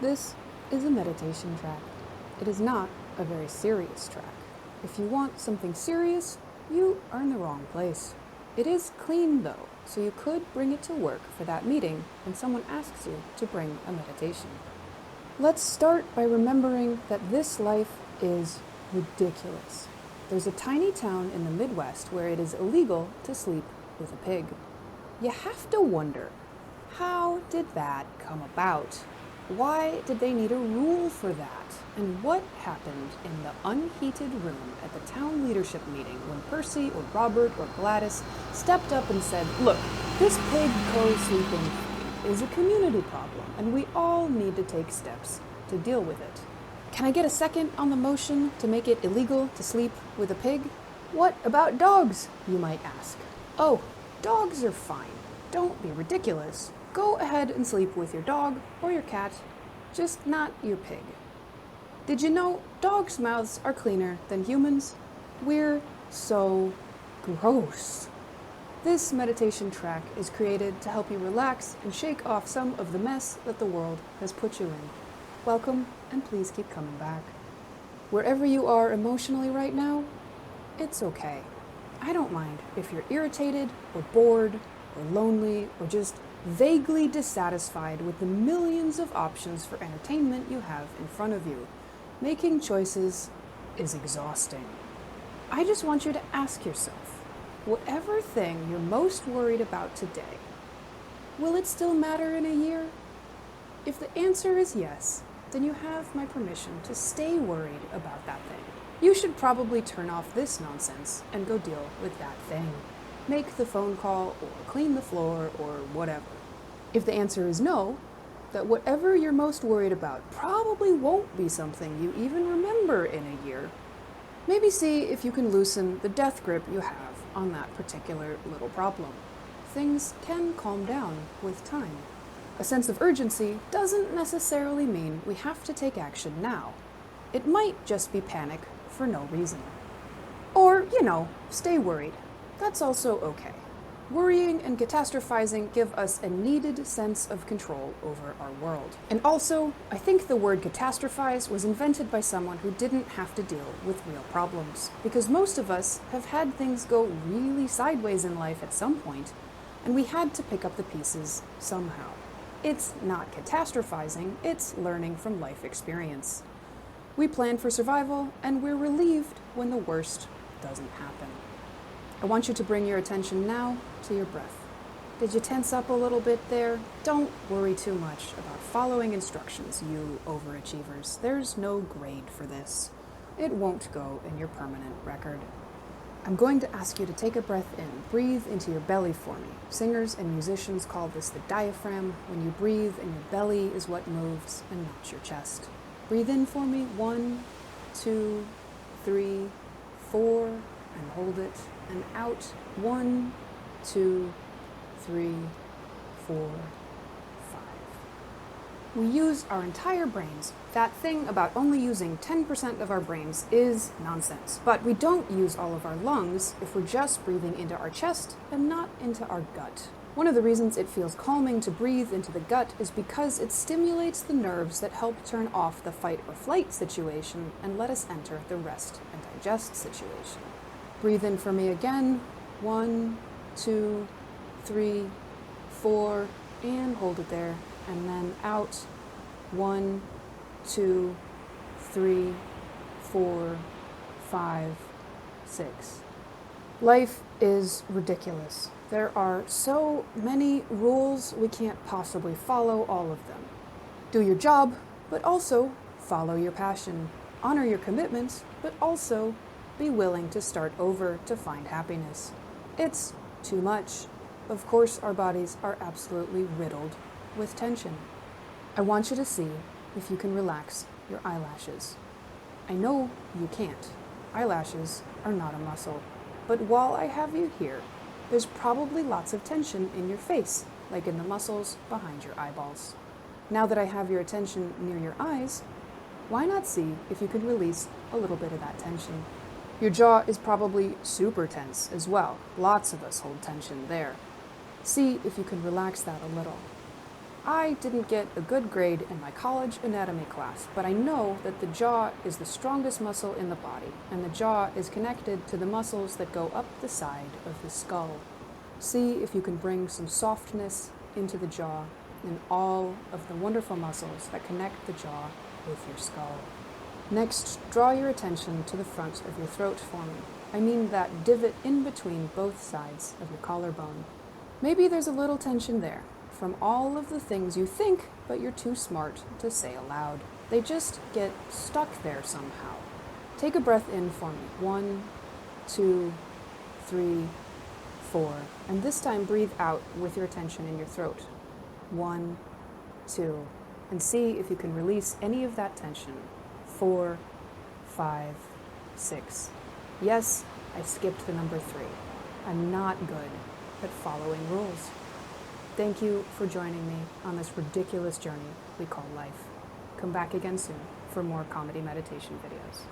This is a meditation track. It is not a very serious track. If you want something serious, you are in the wrong place. It is clean though, so you could bring it to work for that meeting when someone asks you to bring a meditation. Let's start by remembering that this life is ridiculous. There's a tiny town in the Midwest where it is illegal to sleep with a pig. You have to wonder, how did that come about? Why did they need a rule for that? And what happened in the unheated room at the town leadership meeting when Percy or Robert or Gladys stepped up and said, "Look, this pig co-sleeping thing is a community problem, and we all need to take steps to deal with it." Can I get a second on the motion to make it illegal to sleep with a pig? What about dogs, you might ask? Oh, dogs are fine. Don't be ridiculous. Go ahead and sleep with your dog or your cat, just not your pig. Did you know dogs' mouths are cleaner than humans? We're so gross. This meditation track is created to help you relax and shake off some of the mess that the world has put you in. Welcome, and please keep coming back. Wherever you are emotionally right now, it's okay. I don't mind if you're irritated or bored or lonely or just vaguely dissatisfied with the millions of options for entertainment you have in front of you. Making choices is exhausting. I just want you to ask yourself, whatever thing you're most worried about today, will it still matter in a year? If the answer is yes, then you have my permission to stay worried about that thing. You should probably turn off this nonsense and go deal with that thing. Make the phone call or clean the floor or whatever. If the answer is no, that whatever you're most worried about probably won't be something you even remember in a year, maybe see if you can loosen the death grip you have on that particular little problem. Things can calm down with time. A sense of urgency doesn't necessarily mean we have to take action now. It might just be panic for no reason. Or, stay worried. That's also okay. Worrying and catastrophizing give us a needed sense of control over our world. And also, I think the word catastrophize was invented by someone who didn't have to deal with real problems. Because most of us have had things go really sideways in life at some point, and we had to pick up the pieces somehow. It's not catastrophizing, it's learning from life experience. We plan for survival, and we're relieved when the worst doesn't happen. I want you to bring your attention now to your breath. Did you tense up a little bit there? Don't worry too much about following instructions, you overachievers. There's no grade for this. It won't go in your permanent record. I'm going to ask you to take a breath in. Breathe into your belly for me. Singers and musicians call this the diaphragm. When you breathe, and your belly is what moves and not your chest. Breathe in for me. 1, 2, 3, 4, and hold it. And out. 1, 2, 3, 4, 5. We use our entire brains. That thing about only using 10% of our brains is nonsense. But we don't use all of our lungs if we're just breathing into our chest and not into our gut. One of the reasons it feels calming to breathe into the gut is because it stimulates the nerves that help turn off the fight or flight situation and let us enter the rest and digest situation. Breathe in for me again. 1, 2, 3, 4, and hold it there. And then out. 1, 2, 3, 4, 5, 6. Life is ridiculous. There are so many rules, we can't possibly follow all of them. Do your job, but also follow your passion. Honor your commitments, but also be willing to start over to find happiness. It's too much. Of course, our bodies are absolutely riddled with tension. I want you to see if you can relax your eyelashes. I know you can't. Eyelashes are not a muscle. But while I have you here, there's probably lots of tension in your face, like in the muscles behind your eyeballs. Now that I have your attention near your eyes, why not see if you can release a little bit of that tension? Your jaw is probably super tense as well. Lots of us hold tension there. See if you can relax that a little. I didn't get a good grade in my college anatomy class, but I know that the jaw is the strongest muscle in the body, and the jaw is connected to the muscles that go up the side of the skull. See if you can bring some softness into the jaw and all of the wonderful muscles that connect the jaw with your skull. Next, draw your attention to the front of your throat for me. I mean that divot in between both sides of your collarbone. Maybe there's a little tension there from all of the things you think, but you're too smart to say aloud. They just get stuck there somehow. Take a breath in for me. 1, 2, 3, 4. And this time breathe out with your attention in your throat. 1, 2. And see if you can release any of that tension. 4, 5, 6. Yes, I skipped the number 3. I'm not good at following rules. Thank you for joining me on this ridiculous journey we call life. Come back again soon for more comedy meditation videos.